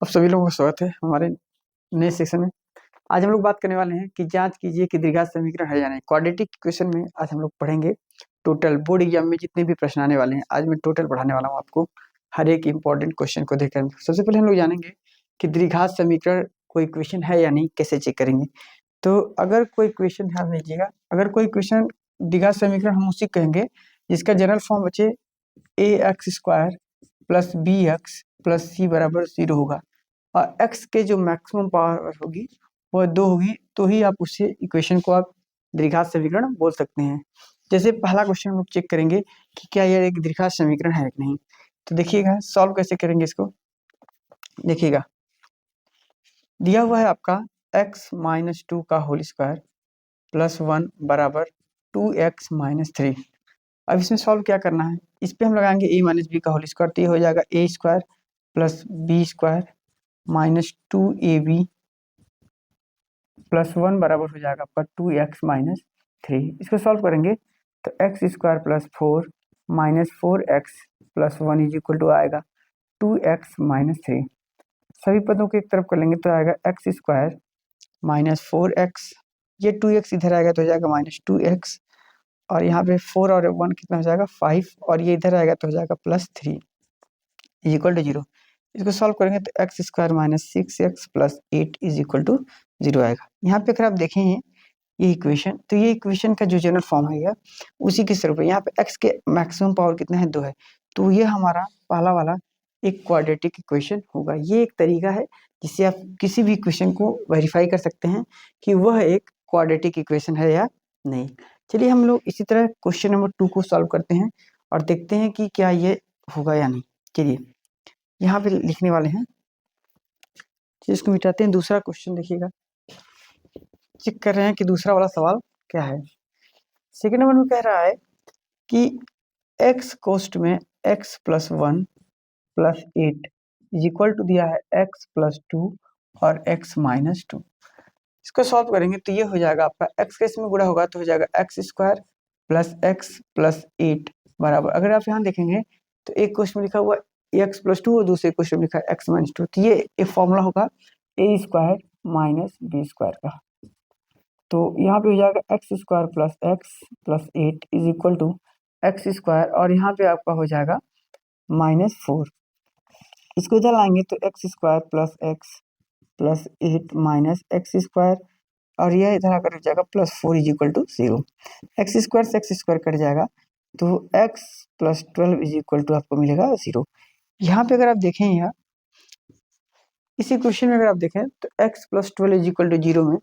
अब सभी लोगों का स्वागत है हमारे नए सेक्शन में। आज हम लोग बात करने वाले हैं कि जांच कीजिए कि द्विघात समीकरण है या नहीं। क्वाड्रेटिक इक्वेशन में आज हम लोग पढ़ेंगे टोटल बोर्ड एग्जाम में जितने भी प्रश्न आने वाले हैं। आज मैं टोटल पढ़ाने वाला हूँ आपको हर एक इंपॉर्टेंट क्वेश्चन को देखकर। सबसे पहले हम लोग जानेंगे कि द्विघात समीकरण कोई इक्वेशन है या नहीं, कैसे चेक करेंगे। तो अगर कोई इक्वेशन, ध्यान दीजिएगा, अगर कोई इक्वेशन द्विघात समीकरण हम उसी कहेंगे जिसका जनरल फॉर्म बचे a x square plus b x plus c बराबर 0 होगा और x के जो मैक्सिमम पावर होगी वह 2 होगी, तो ही आप उसे इक्वेशन को आप द्विघात समीकरण बोल सकते हैं। जैसे पहला क्वेश्चन हम लोग चेक करेंगे कि क्या यह एक द्विघात समीकरण है कि नहीं। तो देखिएगा सॉल्व कैसे करेंगे इसको। देखिएगा दिया हुआ है आपका x माइनस 2 का होल स्क्वायर प्लस 1 बराबर 2x माइनस 3। अब इसमें सॉल्व क्या करना है, इस पे हम लगाएंगे a माइनस बी का होल स्क्वायर, तो ये हो जाएगा a square plus b square minus 2ab plus 1 बराबर हो जाएगा आपका 2x माइनस 3। इसको सॉल्व करेंगे तो x square plus 4 minus 4x plus 1 is equal to आएगा 2x माइनस 3। सभी पदों को एक तरफ कर लेंगे तो आएगा एक्स स्क्वायर माइनस 4x, ये 2x इधर आएगा तो हो जाएगा माइनस 2x, और यहाँ पे 4 और 1 कितना हो जाएगा 5, और ये इधर आएगा तो हो जाएगा प्लस 3 इज इक्वल टू 0। इसको सॉल्व करेंगे तो x square minus 6x plus 8 is equal to 0 आएगा। यहाँ पे अगर आप देखेंगे ये इक्वेशन, तो ये इक्वेशन का जो जनरल फॉर्म है उसी के स्वरूप है। यहाँ पे x के मैक्सिमम पावर कितना है 2 है, तो ये हमारा पहला वाला एक क्वाड्रेटिक इक्वेशन होगा। ये एक तरीका है जिससे आप किसी भी इक्वेशन को वेरीफाई कर सकते हैं कि वह एक क्वाड्रेटिक इक्वेशन है या नहीं। चलिए हम लोग इसी तरह क्वेश्चन नंबर 2 को सॉल्व करते हैं और देखते हैं कि क्या ये होगा या नहीं। चलिए यहाँ पे लिखने वाले हैं, इसको मिटाते हैं। दूसरा क्वेश्चन देखिएगा, चेक कर रहे हैं कि दूसरा वाला सवाल क्या है। सेकंड नंबर में कह रहा है कि x कोष्ट में x plus 1 plus 8 is equal to दिया है x प्लस 2 और x माइनस 2। इसको सॉल्व करेंगे तो ये हो जाएगा आपका x के इसमें गुणा होगा तो हो जाएगा x square plus x plus 8 बराबर, अगर आप यहाँ देखेंगे तो एक क्वेश्चन में लिखा हुआ x प्लस 2 और दूसरे क्वेश्चन में लिखा है x माइनस 2, तो ये एक फॉर्मूला होगा a square minus b square का। तो यहाँ पे हो जाएगा x square plus 8 is equal to x square, और यहाँ पे आपका हो जाएगा माइनस 4। इसको इधर लाएंगे तो x square plus x plus 8 minus x square, और यह इधर आकर हो जाएगा plus 4 is equal to 0। X square से एक्स स्क्वायर कट जाएगा तो x plus 12 is equal to आपको मिलेगा 0। यहाँ पे अगर आप देखें, यहाँ इसी क्वेश्चन में अगर आप देखें तो x plus 12 is equal to 0 में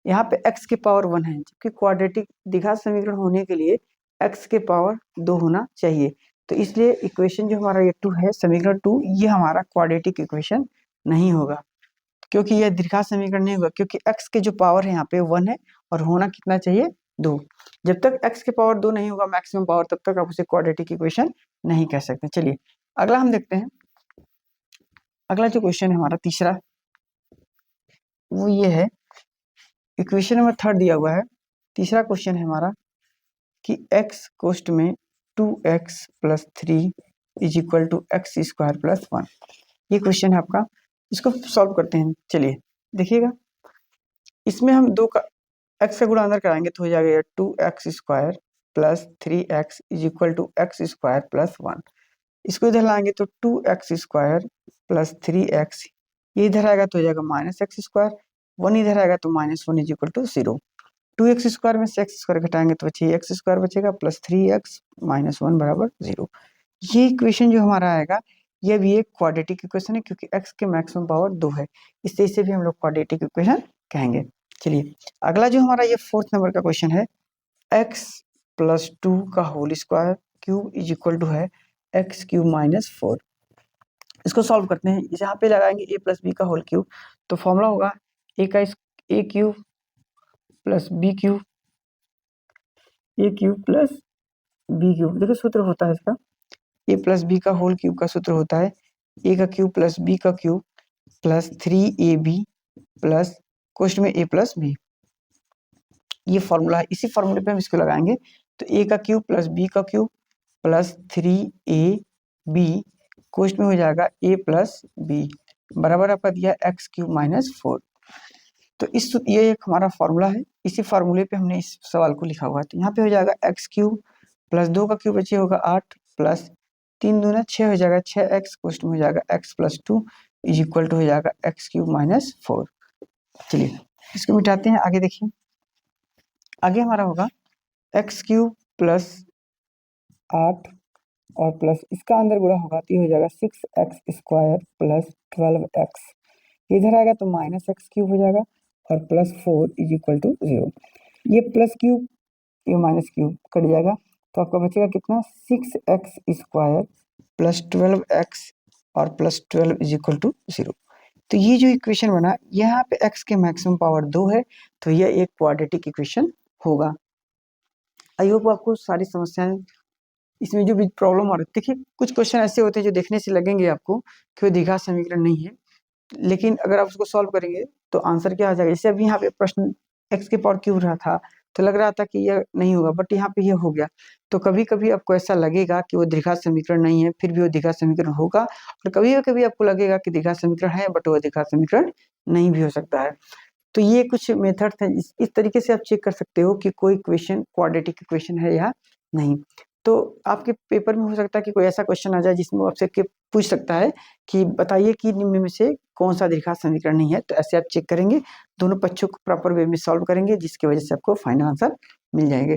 यहाँ पे x के पावर 1 है, जबकि क्वाड्रेटिक द्विघात समीकरण होने के लिए x के पावर 2 होना चाहिए। तो इसलिए इक्वेशन जो हमारा ये 2 है, समीकरण 2, ये हमारा क्वाड्रेटिक इक्वेशन नहीं होगा, क्योंकि यह द्विघात समीकरण नहीं होगा, क्योंकि x के जो पावर है यहाँ पे 1 है और होना कितना चाहिए 2। जब तक x के पावर 2 नहीं होगा मैक्सिमम पावर, तब तक आप उसे क्वाड्रेटिक इक्वेशन नहीं कह सकते। चलिए अगला हम देखते हैं। अगला जो क्वेश्चन है हमारा तीसरा, वो ये है, इक्वेशन नंबर 3 दिया हुआ है। तीसरा क्वेश्चन है हमारा कि x कोष्ट में 2x plus 3 is equal to x square plus 1। ये क्वेश्चन है आपका, इसको सॉल्व करते हैं। चलिए देखिएगा, इसमें हम दो का x का गुणा अंदर कराएंगे तो हो जाएगा 2x square plus 3x is equal to x square plus 1। इसको इधर लाएंगे तो 2x स्क्वायर प्लस 3x, ये इधर आएगा तो हो जाएगा माइनस एक्स स्क्वायर, 1 इधर आएगा तो minus 1 is equal to 0। 2x square में से x स्क्वायर घटाएंगे तो बचिए एक्स स्क्वायर बचेगा प्लस 3x माइनस 1 बराबर 0। ये इक्वेशन जो हमारा आएगा ये भी एक क्वाड्रेटिक इक्वेशन है, क्योंकि x के मैक्सिमम पावर 2 है, इससे इसे भी हम लोग क्वाड्रेटिक इक्वेशन कहेंगे। चलिए अगला जो हमारा ये 4th नंबर का क्वेश्चन है, x प्लस 2 का whole square cube is equal to है एक्स क्यूब माइनस 4। इसको सॉल्व करते हैं। यहाँ पे लगाएंगे a प्लस बी का होल क्यूब, तो फॉर्मूला होगा a cube plus b cube, a cube plus b cube. देखो सूत्र होता है इसका, a प्लस बी का होल क्यूब का सूत्र होता है a का क्यूब प्लस b का क्यूब प्लस 3ab प्लस कोष्ट में a प्लस b। ये फॉर्मूला है, इसी फॉर्मूले पे हम इसको लगाएंगे तो a का क्यूब प्लस b का क्यूब प्लस 3ab कोष्ट में हो जाएगा a प्लस b। बराबर आपका दिया एक्स क्यूब माइनस 4। तो ये एक हमारा फॉर्मूला है, इसी फार्मूले पे हमने इस सवाल को लिखा हुआ है। तो यहाँ पे हो जाएगा एक्स क्यूब प्लस 2 का क्यूब बचे होगा 8 प्लस 3 दूना 6 हो जाएगा, 6x क्वेश्चन में हो जाएगा x plus 2 is equal to हो जाएगा एक्स क्यूब माइनस 4। चलिए इसको मिटाते हैं, आगे देखिए। आगे हमारा होगा एक्स क्यूब प्लस 8 और प्लस इसका अंदर गुणा होगा तो ये हो जाएगा 6x² प्लस 12x। इधर आएगा तो माइनस एक्स क्यूब हो जाएगा और प्लस 4 इज इक्वल टू 0। ये प्लस क्यूब ये माइनस क्यूब कट जाएगा तो आपका बचेगा कितना 6x² प्लस 12x और प्लस 12 इज इक्वल टू 0। तो ये जो इक्वेशन बना यहाँ पे x के मैक्सिमम पावर 2 है, तो यह एक क्वाड्रेटिक इक्वेशन होगा। आई होप आपको सारी समस्याएं इसमें जो भी प्रॉब्लम आ रही है, देखिए कुछ क्वेश्चन ऐसे होते हैं जो देखने से लगेंगे आपको कि वो द्विघात समीकरण नहीं है, लेकिन अगर आप उसको सॉल्व करेंगे तो आंसर क्या आ जाएगा। जैसे अभी यहाँ पे प्रश्न x के पावर क्यूब रहा था तो लग रहा था कि यह नहीं होगा, बट यहाँ पे यह हो गया। तो कभी कभी आपको ऐसा लगेगा कि वो द्विघात समीकरण नहीं है, फिर भी वो द्विघात समीकरण होगा, और कभी कभी आपको लगेगा कि द्विघात समीकरण है बट वो द्विघात समीकरण नहीं भी हो सकता है। तो ये कुछ मेथड है, इस तरीके से आप चेक कर सकते हो कि कोई क्वेश्चन क्वाड्रेटिक इक्वेशन है या नहीं। तो आपके पेपर में हो सकता है कि कोई ऐसा क्वेश्चन आ जाए जिसमें आपसे पूछ सकता है कि बताइए कि निम्न में से कौन सा द्विघात समीकरण नहीं है। तो ऐसे आप चेक करेंगे, दोनों पक्षों को प्रॉपर वे में सॉल्व करेंगे, जिसकी वजह से आपको फाइनल आंसर मिल जाएंगे।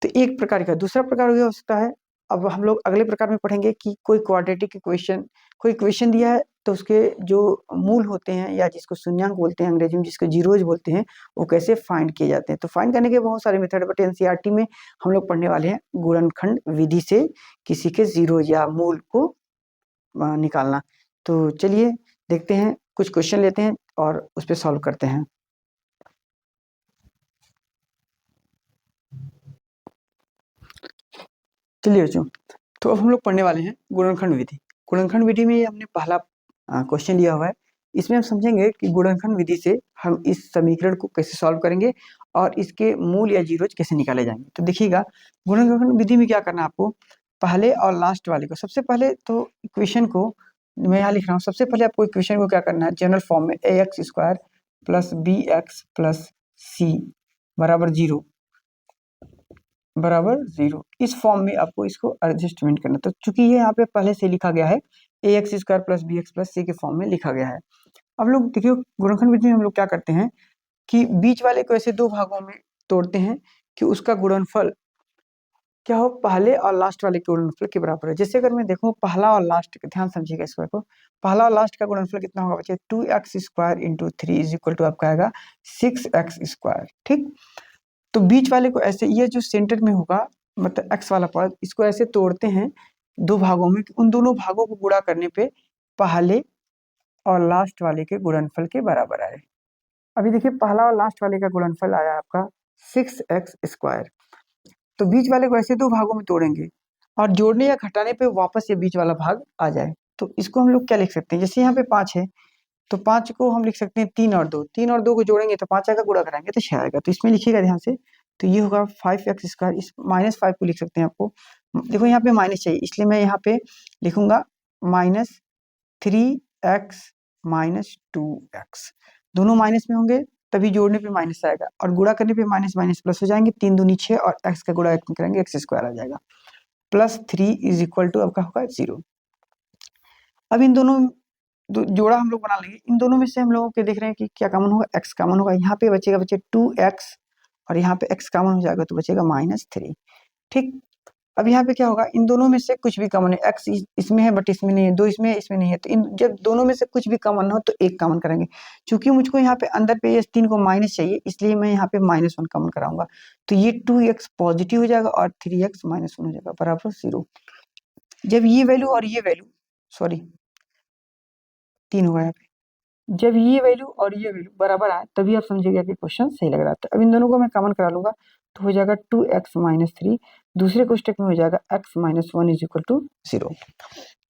तो एक प्रकार का। दूसरा प्रकार ये हो सकता है, अब हम लोग अगले प्रकार में पढ़ेंगे कि कोई क्वाड्रेटिक इक्वेशन, कोई इक्वेशन दिया है तो उसके जो मूल होते हैं या जिसको शून्यांक बोलते हैं अंग्रेजी में, जिसको जीरोज बोलते हैं, वो कैसे फाइंड किए जाते हैं। तो फाइंड करने के बहुत सारे मेथड, बट एनसीईआरटी में हम लोग पढ़ने वाले हैं गुणनखंड विधि से किसी के जीरोज या मूल को निकालना। तो चलिए देखते हैं, कुछ क्वेश्चन लेते हैं और उस पर सॉल्व करते हैं। चलिए बच्चों, तो अब हम लोग पढ़ने वाले हैं गुणनखंड विधि। गुणनखंड विधि में हमने पहला क्वेश्चन लिया हुआ है। इसमें हम समझेंगे कि गुणनखंड विधि से हम इस समीकरण को कैसे सॉल्व करेंगे और इसके मूल या जीरोज कैसे निकाले जाएंगे। तो देखिएगा, गुणनखंड विधि में क्या करना है आपको, पहले और लास्ट वाले को, सबसे पहले तो इक्वेशन को मैं यहाँ लिख रहा हूँ। सबसे पहले आपको इक्वेशन को क्या करना है, जनरल फॉर्म में ax² plus bx plus c बराबर 0 इस फॉर्म में आपको इसको एडजस्टमेंट करना। तो चूंकि ये यहाँ पे पहले से लिखा गया है, ax² plus bx plus c के फॉर्म में लिखा गया है। अब लोग देखिए, गुणनखंड विधि में हम लोग क्या करते हैं कि बीच वाले को ऐसे दो भागों में तोड़ते हैं कि उसका गुणनफल क्या हो, पहले और लास्ट वाले के गुणनफल के बराबर है। जैसे अगर मैं देखूं पहला और लास्ट, ध्यान समझिएगा इसको, पहला और लास्ट का गुणनफल कितना होगा बच्चे, 2x² into 3 is equal to आपका आएगा 6x²। ठीक, तो बीच वाले को ऐसे, ये जो सेंटर में होगा मतलब x वाला पद, इसको ऐसे तोड़ते हैं दो भागों में, उन दोनों भागों को गुणा करने पे पहले और लास्ट वाले के गुणनफल के बराबर आए। अभी देखिए पहला और लास्ट वाले का गुणनफल आया आपका 6x²। तो बीच वाले को ऐसे दो भागों में तोड़ेंगे और जोड़ने या घटाने पे वापस ये बीच वाला भाग आ जाए। तो इसको हम लोग क्या लिख सकते हैं, जैसे यहाँ पे 5 है तो 5 को हम लिख सकते हैं 3 और 2, 3 और 2 को जोड़ेंगे तो 5 आएगा, गुणा कराएंगे तो 6 आएगा। तो इसमें लिखिएगा ध्यान से, तो ये होगा 5x²। इस -5 को लिख सकते हैं आपको, देखो यहाँ पे माइनस चाहिए इसलिए मैं यहाँ पे लिखूंगा -3x माइनस 2x। दोनों माइनस में होंगे तभी जोड़ने पे माइनस आएगा, और गुणा करने पे माइनस माइनस प्लस हो जाएंगे, 3 दूनी 6 और x का गुणा करेंगे x² आ जाएगा, प्लस 3 इज इक्वल टू आपका होगा 0। अब इन दोनों जोड़ा हम लोग बना लेंगे। इन दोनों में से हम लोगों के देख रहे हैं कि क्या कॉमन होगा, x कॉमन होगा। यहाँ पे बचेगा बच्चे 2x और यहाँ पे x कॉमन हो जाएगा तो बचेगा -3। ठीक, अब यहाँ पे क्या होगा, इन दोनों में से कुछ भी कॉमन है, x इसमें है बट इसमें नहीं है, 2 इसमें है इसमें नहीं है, तो इन जब दोनों में से कुछ भी कॉमन हो तो एक कॉमन करेंगे। चूंकि मुझको यहाँ पे अंदर पे ये 3 को माइनस चाहिए, इसलिए मैं यहाँ पे -1 कॉमन कराऊंगा। तो ये 2x पॉजिटिव हो जाएगा और 3x -1 हो जाएगा बराबर 0। जब ये वैल्यू और ये वैल्यू, सॉरी 3 होगा यहाँ पे, जब ये वैल्यू और ये वैल्यू बराबर आए तभी आप समझिएगा कि क्वेश्चन सही लग रहा है। तो अब इन दोनों को मैं कॉमन करा लूंगा तो हो जाएगा 2x -3, दूसरे कोष्टक में हो जाएगा x -1 इज इक्वल टू 0।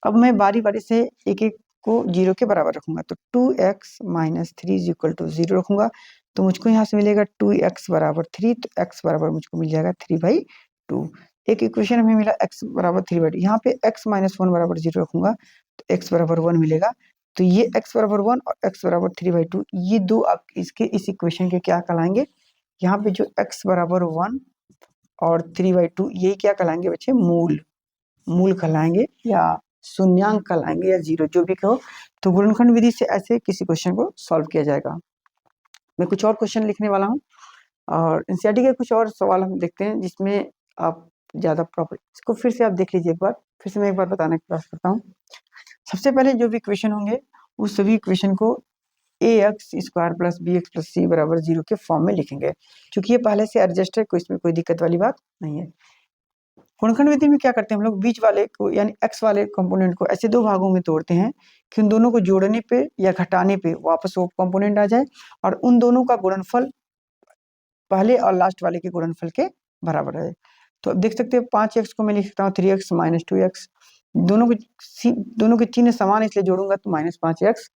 अब मैं बारी बारी से एक एक को 0 के बराबर रखूंगा, तो 2x -3 इज इक्वल टू 0 रखूंगा, तो मुझको यहाँ से मिलेगा 2x बराबर 3, तो x बराबर मुझको मिल जाएगा 3/2। एक इक्वेशन हमें मिला x बराबर 3/2, यहाँ पे x -1 बराबर 0 रखूंगा तो x बराबर 1 मिलेगा। तो ये x बराबर 1 और x बराबर 3/2, ये दो आप इसके इस इक्वेशन के क्या कहलाएंगे, यहाँ पे जो x बराबर 1 और 3/2 ये क्या कहलाएंगे बच्चे, मूल मूल कहलाएंगे या शून्यांक कहलाएंगे या जीरो, जो भी कहो। तो गुणनखंड विधि से ऐसे किसी क्वेश्चन को सॉल्व किया जाएगा। मैं कुछ और क्वेश्चन लिखने वाला हूँ और एनसीईआरटी के कुछ और सवाल हम देखते हैं जिसमें आप ज़्यादा प्रॉपर, इसको फिर से आप देख लीजिए एक बार, फिर से मैं एक बार बताने का प्रयास करता हूँ। सबसे पहले जो भी इक्वेशन होंगे उस सभी इक्वेशन को ax² plus bx plus c बराबर 0 के फॉर्म में लिखेंगे, क्योंकि ये पहले से एडजस्ट है, कोई इसमें कोई दिक्कत वाली बात नहीं है। गुणनखंड विधि में क्या करते हैं हम लोग, बीच वाले को यानी x वाले कंपोनेंट को ऐसे दो भागों में तोड़ते हैं कि उन दोनों को जोड़ने पे या घटाने पे वापस वो कंपोनेंट आ जाए और उन दोनों का गुणनफल पहले और लास्ट वाले के गुणनफल के बराबर है। तो अब देख सकते हैं 5x को मैं लिख सकता हूँ 3x माइनस 2x, दोनों के चिन्ह समान इसलिए जोड़ूंगा तो -5x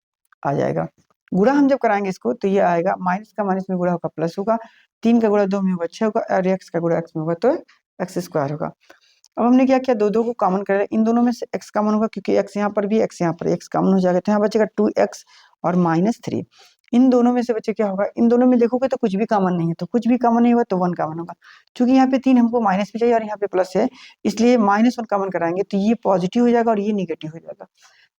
आ जाएगा। गुणा हम जब कराएंगे इसको तो ये आएगा, माइनस का माइनस में गुणा होगा प्लस होगा, 3 का गुणा 2 में होगा 6 होगा और x का गुणा x में होगा तो x² होगा। अब हमने क्या किया, दो को कॉमन कर इन दोनों में से x कॉमन होगा, क्योंकि x यहाँ पर भी x यहाँ पर x कॉमन हो जाएगा, तो यहाँ बचेगा 2x और -3। इन दोनों में से बच्चे क्या होगा, इन दोनों में देखोगे तो कुछ भी कॉमन नहीं है, तो कुछ भी कॉमन नहीं हुआ तो 1 कॉमन होगा। क्योंकि यहाँ पे 3 हमको माइनस भी चाहिए और यहाँ पे प्लस है, इसलिए -1 कॉमन कराएंगे तो ये पॉजिटिव हो जाएगा और ये निगेटिव हो जाएगा,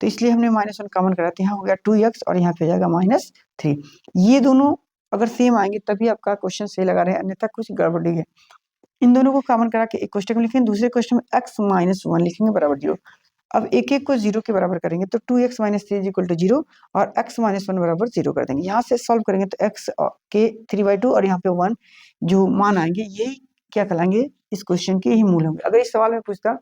तो इसलिए हमने -1 कॉमन कराया, तो यहाँ हो गया 2x और यहाँ पे जाएगा -3। ये दोनों अगर सेम आएंगे तभी आपका क्वेश्चन सही लगा रहे हैं, अन्यथा कुछ गड़बड़ी है। इन दोनों को कॉमन करा के एक क्वेश्चन में लिखेंगे, दूसरे क्वेश्चन में x - 1 लिखेंगे बराबर 0। अब एक एक को 0 के बराबर करेंगे तो 2x - 3 = 0 और x - 1 बराबर 0 कर देंगे। यहाँ से सॉल्व करेंगे तो x के 3/2 और यहाँ पे 1 जो मान आएंगे यही क्या कहलाएंगे, इस क्वेश्चन के ही मूल होंगे। अगर इस सवाल में पूछता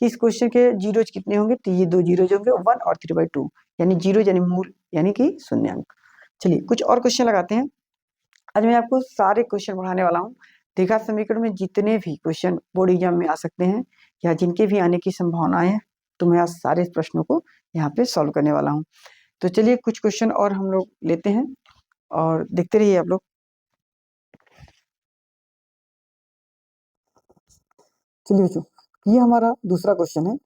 कि इस क्वेश्चन के जीरोज कितने होंगे, तो ये दो जीरोज होंगे 1 और 3/2, यानी जीरो यानी मूल यानी कि शून्यांक। चलिए कुछ और क्वेश्चन लगाते हैं। आज मैं आपको सारे क्वेश्चन पढ़ाने वाला हूँ। द्विघात समीकरण में जितने भी क्वेश्चन बोर्ड एग्जाम में आ सकते हैं या जिनके भी आने की संभावनाएं हैं, तो मैं आज सारे प्रश्नों को यहाँ पे सॉल्व करने वाला हूँ। तो चलिए कुछ क्वेश्चन और हम लोग लेते हैं और देखते रहिए आप लोग। चलिए बच्चों, ये हमारा दूसरा क्वेश्चन है।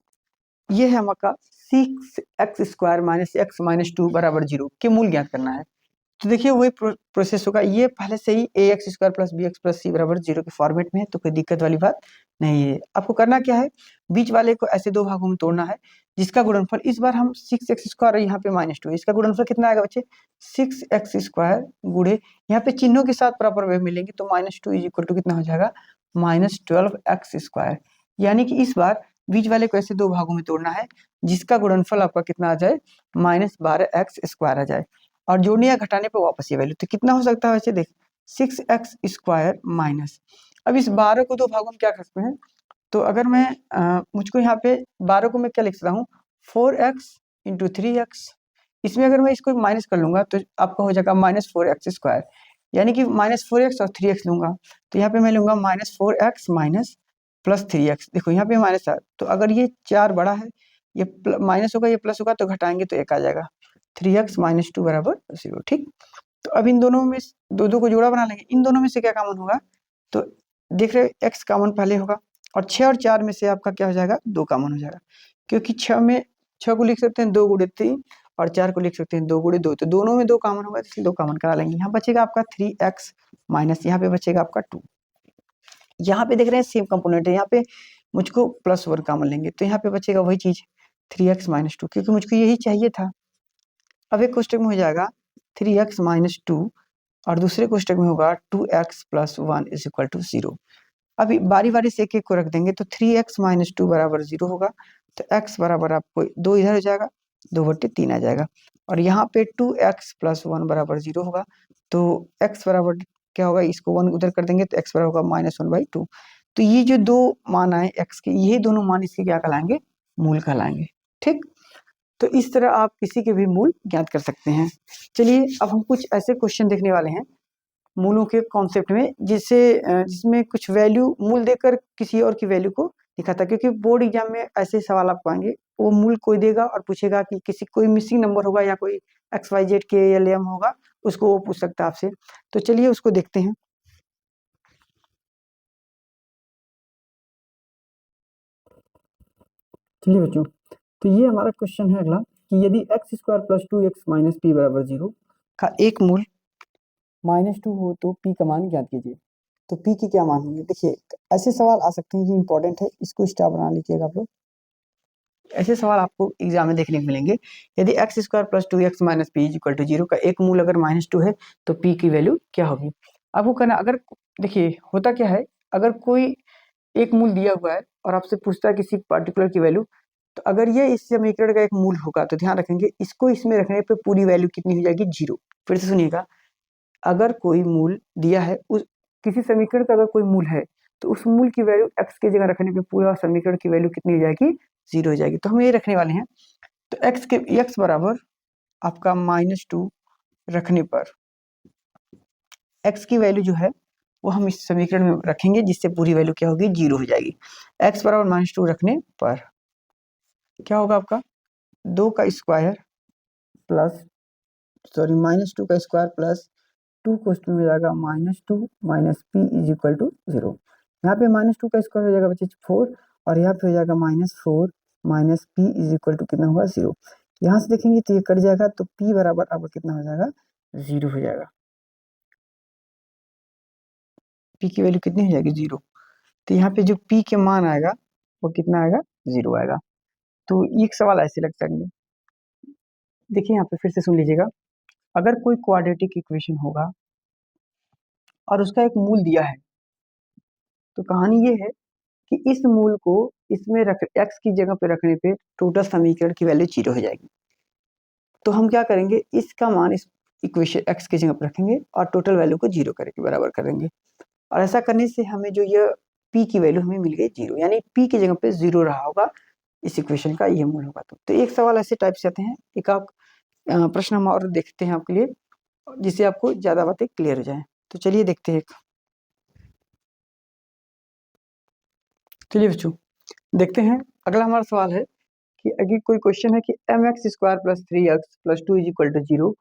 ये है हमारा 6x² - x - 2 = 0 के मूल ज्ञात करना है। तो देखिए वही प्रोसेस होगा, ये पहले से ही ax² plus bx plus c बराबर 0 के फॉर्मेट में है, तो कोई दिक्कत वाली बात नहीं है। आपको करना क्या है, बीच वाले को ऐसे दो भागों में तोड़ना है जिसका गुणनफल इस बार हम 6x² यहाँ पे -2, इसका गुणनफल कितना आएगा बच्चे, 6x² गुणे यहाँ पे चिन्हों के साथ प्रॉपर वे मिलेंगे तो -2 = कितना हो जाएगा, -12x²। यानी कि इस बार बीच वाले को ऐसे दो भागों में तोड़ना है जिसका गुणनफल आपका कितना आ जाए, -12x² आ जाए और जोड़ने या घटाने पे वापस ये वैल्यू, तो कितना हो सकता है वैसे देख, 6x² माइनस, अब इस 12 को दो भागों में क्या कर सकते हैं, तो अगर मैं मुझको यहाँ पे 12 को मैं क्या लिख सकता हूँ, 4x × 3x, इसमें अगर मैं इसको माइनस कर लूंगा तो आपका हो जाएगा -4x², यानी कि -4x और 3x लूंगा, तो यहाँ पे मैं लूंगा -4x माइनस प्लस 3x। देखो यहाँ पे माइनस है, तो अगर ये 4 बड़ा है, ये माइनस होगा ये प्लस होगा तो घटाएंगे तो 1 आ जाएगा, 3x - 2 = 0। ठीक, तो अब इन दोनों में दो को जोड़ा बना लेंगे, इन दोनों में से क्या कॉमन होगा, तो देख रहे x कॉमन पहले होगा और 6 और 4 में से आपका क्या हो जाएगा, 2 कॉमन हो जाएगा, क्योंकि 6 को लिख सकते हैं 2 × 3 और 4 को लिख सकते हैं 2 × 2, तो दोनों में 2 कॉमन होगा इसलिए 2 कॉमन करा लेंगे। यहाँ बचेगा आपका 3x माइनस, यहाँ पे बचेगा आपका 2। यहाँ पे देख रहे हैं सेम कंपोनेंट है, यहाँ पे मुझको +1 कॉमन लेंगे तो यहाँ पे बचेगा वही चीज 3x - 2, क्योंकि मुझको यही चाहिए था। अब एक कोष्टक में हो जाएगा 3x - 2 और दूसरे कोष्टक में होगा 2x + 1 = 0। अभी बारी बारी से एक एक को रख देंगे तो 3x - 2 = 0 होगा, तो x बराबर आपको 2 इधर हो जाएगा, 2/3 आ जाएगा और यहाँ पे 2x + 1 = 0 होगा, तो x बराबर क्या होगा, इसको 1 उधर कर देंगे तो x बराबर होगा -1/2। तो ये जो दो मान आए x के, ये दोनों मान इसके क्या कहलाएंगे, मूल कहलाएंगे। ठीक, तो इस तरह आप किसी के भी मूल ज्ञात कर सकते हैं। चलिए अब हम कुछ ऐसे क्वेश्चन देखने वाले हैं मूलों के कॉन्सेप्ट में, जिसमें कुछ वैल्यू मूल देकर किसी और की वैल्यू को दिखाता, क्योंकि बोर्ड एग्जाम में ऐसे सवाल आपको आएंगे, वो मूल कोई देगा और पूछेगा कि किसी कोई मिसिंग नंबर होगा या कोई XYZ के या LM होगा, उसको वो पूछ सकता है आपसे। तो चलिए उसको देखते हैं। चलिए बच्चों, तो ये हमारा क्वेश्चन है अगला कि यदि x square plus 2x minus P बराबर 0 का एक मूल -2 हो तो पी का मान ज्ञात कीजिए। तो पी के क्या मान होंगे? देखिए ऐसे सवाल आ सकते हैं, ये इंपॉर्टेंट है, इसको स्टार बना लीजिएगा आप लोग। ऐसे सवाल आपको एग्जाम में देखने को मिलेंगे। यदि x square plus 2x minus p is equal to 0 का एक मूल अगर -2 है तो पी की वैल्यू क्या होगी? आपको करना, अगर देखिए होता क्या है, अगर कोई एक मूल दिया हुआ है और आपसे पूछता है किसी पर्टिकुलर की वैल्यू, तो अगर ये इस समीकरण का एक मूल होगा तो ध्यान रखेंगे इसको इसमें रखने पे पूरी वैल्यू कितनी हो जाएगी? 0। फिर से सुनिएगा, अगर कोई मूल दिया है, उस किसी समीकरण का अगर कोई मूल है तो उस मूल की वैल्यू x की जगह रखने पे पूरा समीकरण की वैल्यू कितनी हो जाएगी? 0 हो जाएगी। तो हम ये रखने वाले हैं। तो x बराबर आपका -2 रखने पर x की वैल्यू जो है वो हम इस समीकरण में रखेंगे, जिससे पूरी वैल्यू क्या होगी? 0 हो जाएगी। x बराबर -2 रखने पर क्या होगा आपका? 2 का स्क्वायर प्लस -2 का स्क्वायर प्लस 2 क्वेश्चन में जाएगा -2 minus p is equal to 0। यहाँ पे -2 का स्क्वायर हो जाएगा बच्चे 4, और यहाँ पे हो जाएगा -4 minus p is equal to कितना होगा? 0। यहाँ से देखेंगे तो ये कट जाएगा, तो पी बराबर आपका कितना हो जाएगा? 0 हो जाएगा। पी की वैल्यू कितनी हो जाएगी? 0। तो यहाँ पे जो पी के मान आएगा वो कितना आएगा? 0 आएगा। तो एक सवाल ऐसे लग सकेंगे। देखिए यहाँ पे फिर से सुन लीजिएगा, अगर कोई क्वाड्रेटिक इक्वेशन होगा और उसका एक मूल दिया है, तो कहानी ये है कि इस मूल को इसमें रख x की जगह पे रखने पे टोटल समीकरण की वैल्यू 0 हो जाएगी। तो हम क्या करेंगे, इसका मान इस इक्वेशन x की जगह पे रखेंगे और टोटल वैल्यू को 0 करके बराबर कर देंगे। और ऐसा करने से हमें जो ये p की वैल्यू हमें मिल गई 0, यानी p की जगह पे 0 रहा होगा इस इक्वेशन का, ये मूल होगा। तो एक सवाल ऐसे टाइप से आते हैं। एक आप प्रश्न हम और देखते हैं आपके लिए, जिससे आपको ज्यादा बातें क्लियर हो जाए। तो चलिए देखते हैं। चलिए बच्चों देखते हैं, अगला हमारा सवाल है कि अगर कोई क्वेश्चन है कि m x square plus 3x plus 2 is equal to 0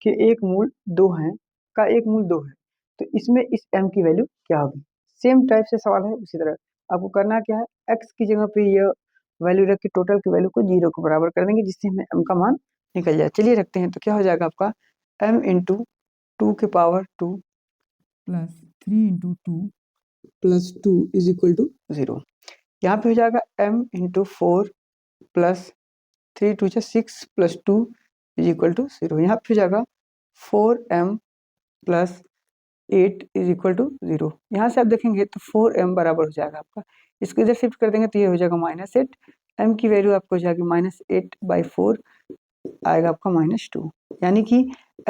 के एक मूल 2 है, का एक मूल 2 है, तो इसमें इस m की वैल्यू क्या होगी? सेम टाइप से सवाल है। उसी तरह आपको करना क्या है, x की जगह पे यह वैल्यू रख के टोटल की वैल्यू को 0 को बराबर कर देंगे, जिससे हमें m का मान निकल जाए। चलिए रखते हैं। तो क्या हो जाएगा आपका? m इंटू 2 के power 2 plus 3 into 2 plus 2 is equal to 0। यहाँ पे हो जाएगा m into 4 plus 3 2 6 plus 2 is equal to 0। यहाँ पे हो जाएगा 4m plus 8 is equal to 0। यहाँ से आप देखेंगे तो 4m बराबर हो जाएगा आपका, इसको इधर शिफ्ट कर देंगे तो ये हो जाएगा -8। m की वैल्यू आपको हो जाएगी -8/4 आएगा आपका -2, यानी कि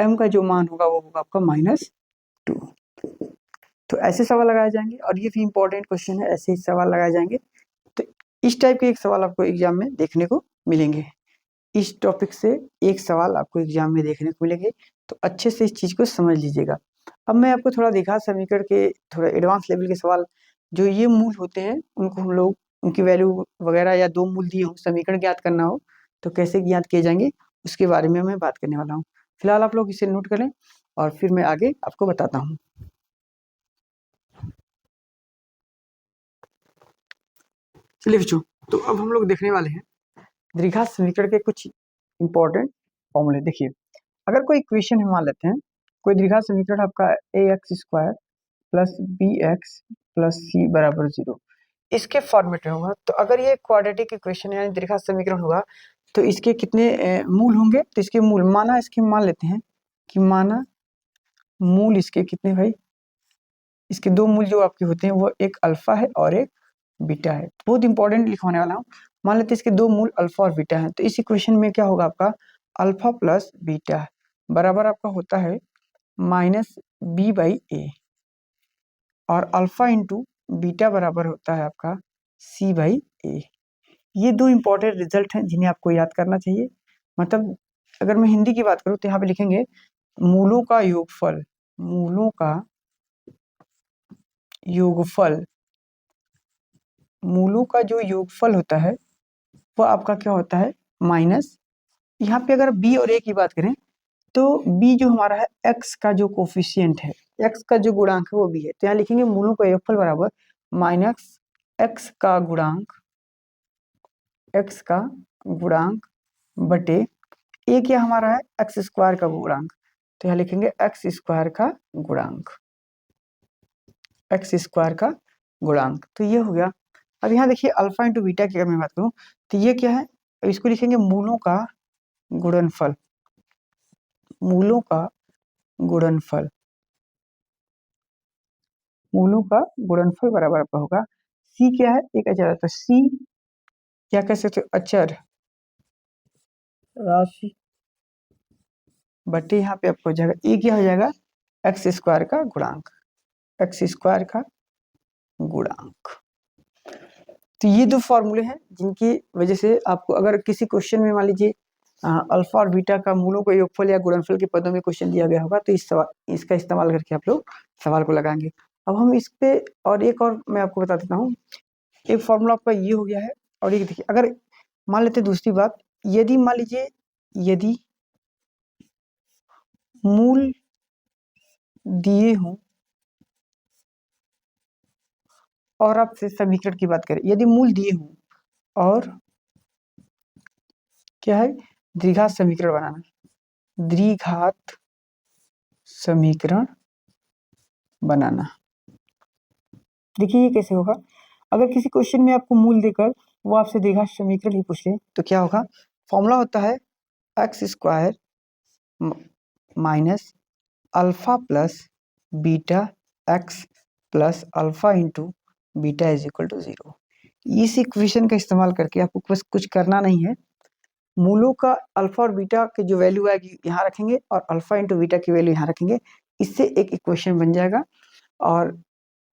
m का जो मान होगा वो होगा आपका -2। तो ऐसे सवाल लगाए जाएंगे, और ये भी इंपॉर्टेंट क्वेश्चन है, ऐसे ही सवाल लगाए जाएंगे। तो इस टाइप के एक सवाल आपको एग्जाम में देखने को मिलेंगे। इस टॉपिक से एक सवाल आपको एग्जाम में देखने को मिलेंगे, तो अच्छे से इस चीज़ को समझ लीजिएगा। अब मैं आपको थोड़ा दिखा समीकरण के थोड़ा एडवांस लेवल के सवाल, जो ये मूल होते हैं उनको हम लोग उनकी वैल्यू वगैरह, या दो मूल दिए हो समीकरण ज्ञात करना हो तो कैसे ज्ञात किए जाएंगे उसके बारे में मैं बात करने वाला हूँ। फिलहाल आप लोग इसे नोट करें और फिर मैं आगे आपको बताता हूँ। चलिए बच्चों, तो अब हम लोग देखने वाले हैं द्विघात समीकरण के कुछ इंपॉर्टेंट फॉर्मूले। देखिए, अगर कोई इक्वेशन है, मान लेते हैं कोई द्विघात समीकरण आपका ax square plus b x plus c बराबर 0 इसके फॉर्मेट में होगा, तो अगर ये क्वाड्रेटिक इक्वेशन यानी द्विघात समीकरण होगा तो इसके कितने मूल होंगे? तो इसके मूल माना, इसके मान लेते हैं कि माना मूल इसके कितने भाई, इसके दो मूल जो आपके होते हैं वो एक अल्फा है और एक बीटा है। बहुत इंपॉर्टेंट लिखवाने वाला हूँ। मान लेते हैं इसके दो मूल अल्फा और बीटा है, तो इस इक्वेशन में क्या होगा आपका? अल्फा प्लस बीटा बराबर आपका होता है -b/a, और अल्फा इंटू बीटा बराबर होता है आपका c/a। ये दो इंपॉर्टेंट रिजल्ट हैं जिन्हें आपको याद करना चाहिए। मतलब अगर मैं हिंदी की बात करूँ तो यहाँ पे लिखेंगे मूलों का योगफल, मूलों का योगफल, मूलों का जो योगफल होता है वो आपका क्या होता है? माइनस, यहाँ पे अगर b और a की बात करें तो b जो हमारा है x का जो कोफिशिएंट है, x का जो गुणांक है वो b है, तो यहाँ लिखेंगे मूलों का योगफल बराबर माइनस x का गुणांक, x का गुणांक बटे ए क्या हमारा है, एक्स स्क्वायर का गुणांक, तो यहाँ लिखेंगे एक्स स्क्वायर का गुणांक, एक्स स्क्वायर का गुणांक, तो ये हो गया। अब यहाँ देखिए अल्फा इंटू बीटा की अगर मैं बात करूँ तो ये क्या है, इसको लिखेंगे मूलों का गुणनफल, मूलों का गुणनफल, मूलों का गुणनफल बराबर आपका होगा सी क्या है, एक अचर है, तो सी क्या कह सकते हो, अचर राशि बटे यहाँ पे आपको हो जाएगा ए क्या हो जाएगा, एक्स स्क्वायर का गुणांक, एक्स स्क्वायर का गुणांक। तो ये दो फॉर्मूले हैं जिनकी वजह से आपको अगर किसी क्वेश्चन में मान लीजिए अल्फा और बीटा का मूलों का योगफल या गुणनफल के पदों में क्वेश्चन दिया गया होगा तो इसका इस्तेमाल करके आप लोग सवाल को लगाएंगे। अब हम इस पे और एक और मैं आपको बता देता हूँ, एक फॉर्मूला आपका ये हो गया है, और एक देखिए अगर मान लेते हैं दूसरी बात, यदि मान लीजिए यदि मूल दिए हों और आपसे समीकरण की बात करें, यदि मूल दिए हों और क्या है, द्विघात समीकरण बनाना, द्विघात समीकरण बनाना। देखिए ये कैसे होगा, अगर किसी क्वेश्चन में आपको मूल देकर वो आपसे द्विघात समीकरण ही पूछ ले तो क्या होगा, फॉर्मूला होता है x square minus alpha plus beta x plus alpha into beta is equal to 0। इस इक्वेशन का इस्तेमाल करके आपको बस कुछ करना नहीं है, मूलों का अल्फा और बीटा की जो वैल्यू आएगी यहाँ रखेंगे और अल्फा इंटू बीटा की वैल्यू यहाँ रखेंगे, इससे एक इक्वेशन बन जाएगा और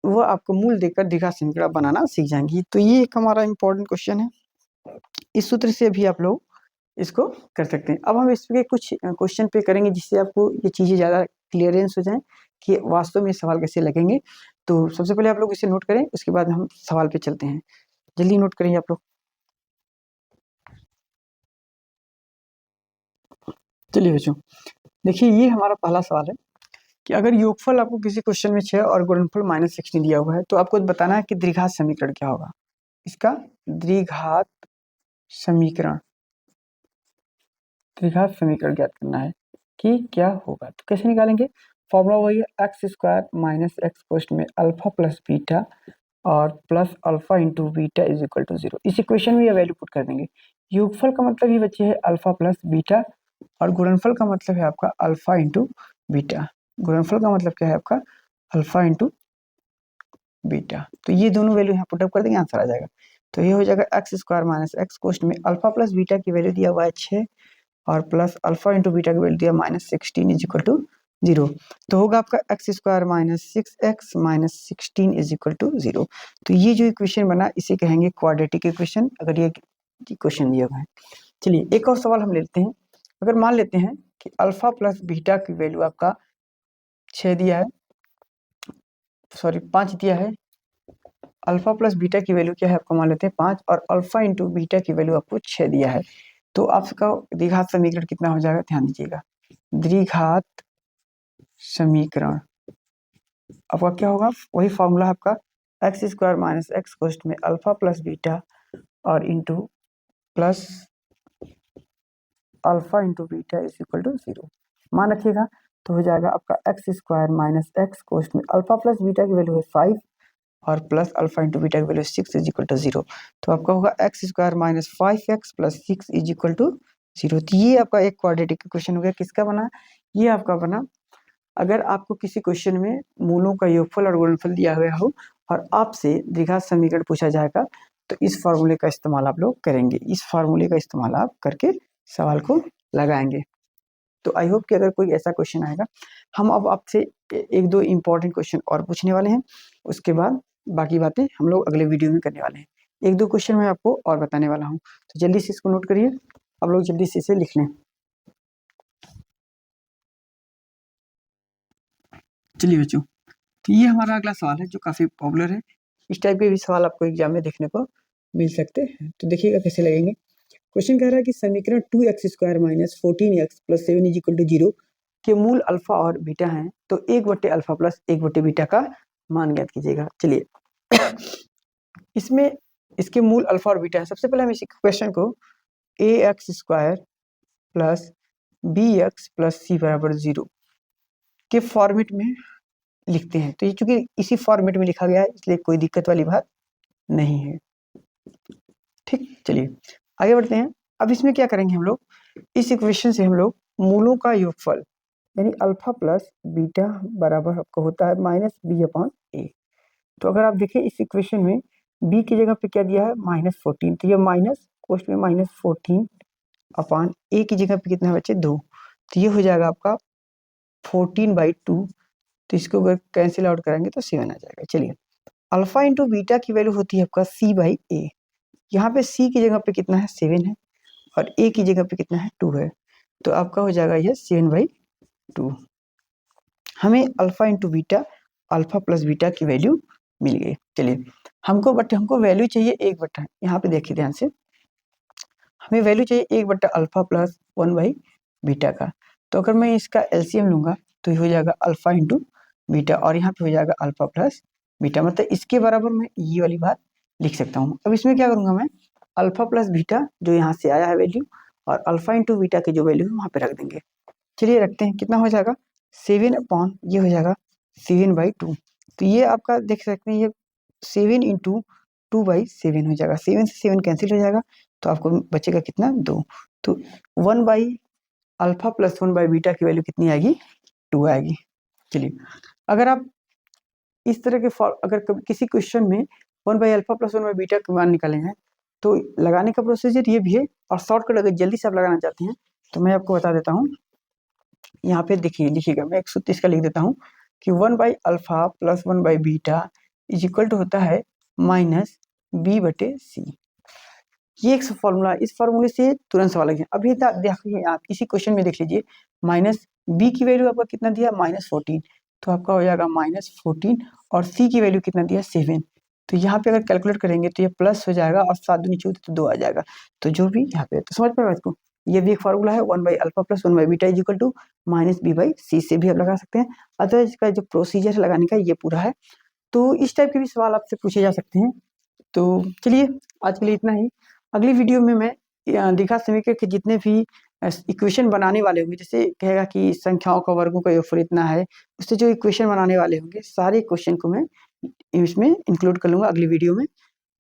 वो आपको मूल देकर द्विघात समीकरण बनाना सीख जाएंगी। तो ये एक हमारा इंपॉर्टेंट क्वेश्चन है, इस सूत्र से भी आप लोग इसको कर सकते हैं। अब हम इसके कुछ क्वेश्चन पे करेंगे जिससे आपको ये चीज़ें ज़्यादा क्लियरेंस हो जाए कि वास्तव में सवाल कैसे लगेंगे। तो सबसे पहले आप लोग इसे नोट करें, उसके बाद हम सवाल पे चलते हैं। जल्दी नोट करेंगे आप लोग। चलिए बच्चों, देखिए ये हमारा पहला सवाल है कि अगर योगफल आपको किसी क्वेश्चन में 6 और गुणनफल -16 दिया हुआ है तो आपको बताना है कि द्विघात समीकरण क्या होगा। इसका द्विघात समीकरण, द्विघात समीकरण ज्ञात करना है कि क्या होगा। तो कैसे निकालेंगे, फॉर्मूला वही है एक्स स्क्वायर माइनस एक्स पोस्ट में अल्फा प्लस बीटा और plus alpha into beta is equal to 0। इस इक्वेशन में ये वैल्यू पुट कर देंगे। योगफल का मतलब ये बच्चे है अल्फा प्लस बीटा और गुणनफल का मतलब है आपका अल्फा इंटू बीटा। गुणनफल का मतलब क्या है आपका अल्फा इंटू बीटा। तो ये दोनों वैल्यू यहाँ पुटअप कर देंगे, आंसर आ जाएगा। तो ये हो जाएगा एक्स स्क्वायर माइनस एक्स कोष्ट में अल्फा प्लस बीटा की वैल्यू दिया हुआ है 6 और प्लस अल्फा इंटू बीटा की वैल्यू दिया -16 इज इक्वल टू 0। तो होगा आपका x square minus 6x minus 16 is equal to 0। तो ये जो इक्वेशन बना इसे कहेंगे क्वाड्रेटिक इक्वेशन, अगर ये इक्वेशन दिया हुआ है। चलिए एक और सवाल हम लेते हैं। अगर मान लेते हैं कि अल्फा प्लस बीटा की वैल्यू आपका 6 दिया है, सॉरी 5 दिया है, अल्फा प्लस बीटा की वैल्यू क्या है आपको मान लेते हैं 5 और अल्फा इंटू बीटा की वैल्यू आपको 6 दिया है। तो आपका द्विघात समीकरण कितना हो जाएगा, ध्यान दीजिएगा। द्विघात समीकरण आपका क्या होगा, वही फॉर्मूला आपका एक्स स्क्वायर माइनस एक्स कोष्ट में अल्फा प्लस बीटा और into plus alpha into beta is equal to 0 मान रखिएगा। तो हो जाएगा आपका एक्स स्क्वायर माइनस एक्स कोष्ट में अल्फा प्लस बीटा की वैल्यू है 5 और प्लस अल्फा इंटू बीटा की वैल्यू 6 इज इक्वल टू 0। तो आपका होगा x square minus 5x plus 6 is equal to 0। तो ये आपका एक क्वाड्रेटिक क्वेश्चन हो गया। किसका बना, ये आपका बना अगर आपको किसी क्वेश्चन में मूलों का योगफल और गुणनफल दिया हुआ हो और आपसे द्विघात समीकरण पूछा जाएगा तो इस फार्मूले का इस्तेमाल आप लोग करेंगे, इस फार्मूले का इस्तेमाल आप करके सवाल को लगाएंगे। तो आई होप कि अगर कोई ऐसा क्वेश्चन आएगा, हम अब आपसे एक दो इम्पोर्टेंट क्वेश्चन और पूछने वाले हैं, उसके बाद बाकी बातें हम लोग अगले वीडियो में करने वाले हैं। एक दो क्वेश्चन मैं आपको और बताने वाला हूँ, तो जल्दी से इसको नोट करिए, आप लोग जल्दी से इसे लिख लें। चलिए बच्चों, तो ये हमारा अगला सवाल है जो काफ़ी पॉपुलर है। इस टाइप के भी सवाल आपको एग्जाम में देखने को मिल सकते हैं, तो देखिएगा कैसे लगेंगे। क्वेश्चन कह रहा है कि समीकरण 2x square minus 14x plus 7 is equal to 0 के मूल अल्फा और बीटा हैं, तो 1/अल्फा प्लस 1/बीटा का मान ज्ञात कीजिएगा। चलिए इसमें इसके मूल अल्फा और बीटा है। सबसे पहले हम इस क्वेश्चन को ax square plus bx plus c बराबर 0 के फॉर्मेट में लिखते हैं। तो ये चूंकि इसी फॉर्मेट में लिखा गया है इसलिए कोई दिक्कत वाली बात नहीं है। ठीक, चलिए आगे बढ़ते हैं। अब इसमें क्या करेंगे हम लोग, इस इक्वेशन से हम लोग मूलों का योगफल यानी अल्फा प्लस बीटा बराबर आपको होता है माइनस बी अपॉन ए। तो अगर आप देखें इस इक्वेशन में b की जगह पे क्या दिया है -14, तो ये माइनस कोष्ट में -14 अपॉन a की जगह पे कितना बचे 2, तो ये हो जाएगा आपका 14/2। तो इसको अगर कैंसिल आउट करेंगे तो 7 आ जाएगा। चलिए अल्फा इंटू बीटा की वैल्यू होती है आपका c/a। यहाँ पे c की जगह पे कितना है 7 है और a की जगह पे कितना है 2 है, तो आपका हो जाएगा यह 7/2। हमें alpha into beta alpha plus beta की वैल्यू मिल गई। चलिए हमको वैल्यू चाहिए 1/, यहाँ पे देखिए ध्यान से, हमें वैल्यू चाहिए 1/, अल्फा प्लस 1/बीटा का। तो अगर मैं इसका एलसीएम लूंगा तो ये हो जाएगा अल्फा इंटू बीटा और यहाँ पे हो जाएगा अल्फा प्लस बीटा, मतलब इसके बराबर मैं ये वाली बात लिख सकता हूँ। अब इसमें क्या करूंगा मैं, अल्फा प्लस बीटा जो यहाँ से आया है वैल्यू और अल्फा इंटू बीटा की जो वैल्यू है वहाँ पे रख देंगे। चलिए रखते हैं, कितना हो जाएगा 7 अपॉन ये हो जाएगा 7/2। तो ये आपका देख सकते हैं ये 7 इंटू 2/7 हो जाएगा, 7 से 7 कैंसिल हो जाएगा तो आपको बचेगा कितना 2। तो 1/अल्फा प्लस 1/बीटा की वैल्यू कितनी आएगी 2 आएगी। चलिए अगर आप इस तरह के अगर किसी क्वेश्चन में 1/अल्फा प्लस 1/बीटा के मान निकाले हैं तो लगाने का प्रोसीजर ये भी है। और शॉर्टकट अगर जल्दी से आप लगाना चाहते हैं तो मैं आपको बता देता हूँ, यहाँ पे देखिए लिखिएगा, मैं 130 का लिख देता हूँ कि 1/अल्फा प्लस 1/बीटा इज इक्वल टू होता है -b/c। ये एक फॉर्मूला, इस फॉर्मूले से तुरंत सवाल लगे। अभी देखिए आप इसी क्वेश्चन में देख लीजिए, -b की वैल्यू आपका कितना दिया -14, तो आपका हो जाएगा -14 और c की वैल्यू कितना दिया 7। तो यहाँ पे अगर कैलकुलेट करेंगे तो ये प्लस हो जाएगा और 7 दूनी चौदह तो 2 आ जाएगा। तो जो भी यहाँ पे तो समझ पाएगा इसको, ये भी एक फार्मूला है 1/अल्फा प्लस 1/बीटा इज इक्वल टू -b/c से भी आप लगा सकते हैं। अतः इसका जो प्रोसीजर है लगाने का ये पूरा है। तो इस टाइप के भी सवाल आपसे पूछे जा सकते हैं। तो चलिए आज के लिए इतना ही। अगली वीडियो में मैं द्विघात समीकरण के जितने भी इक्वेशन बनाने वाले होंगे, जैसे कहेगा कि संख्याओं का वर्गों का योगफल इतना है, उससे जो इक्वेशन बनाने वाले होंगे सारे क्वेश्चन को मैं इसमें इंक्लूड कर लूँगा अगली वीडियो में।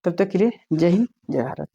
तब तक के लिए जय हिंद जय भारत।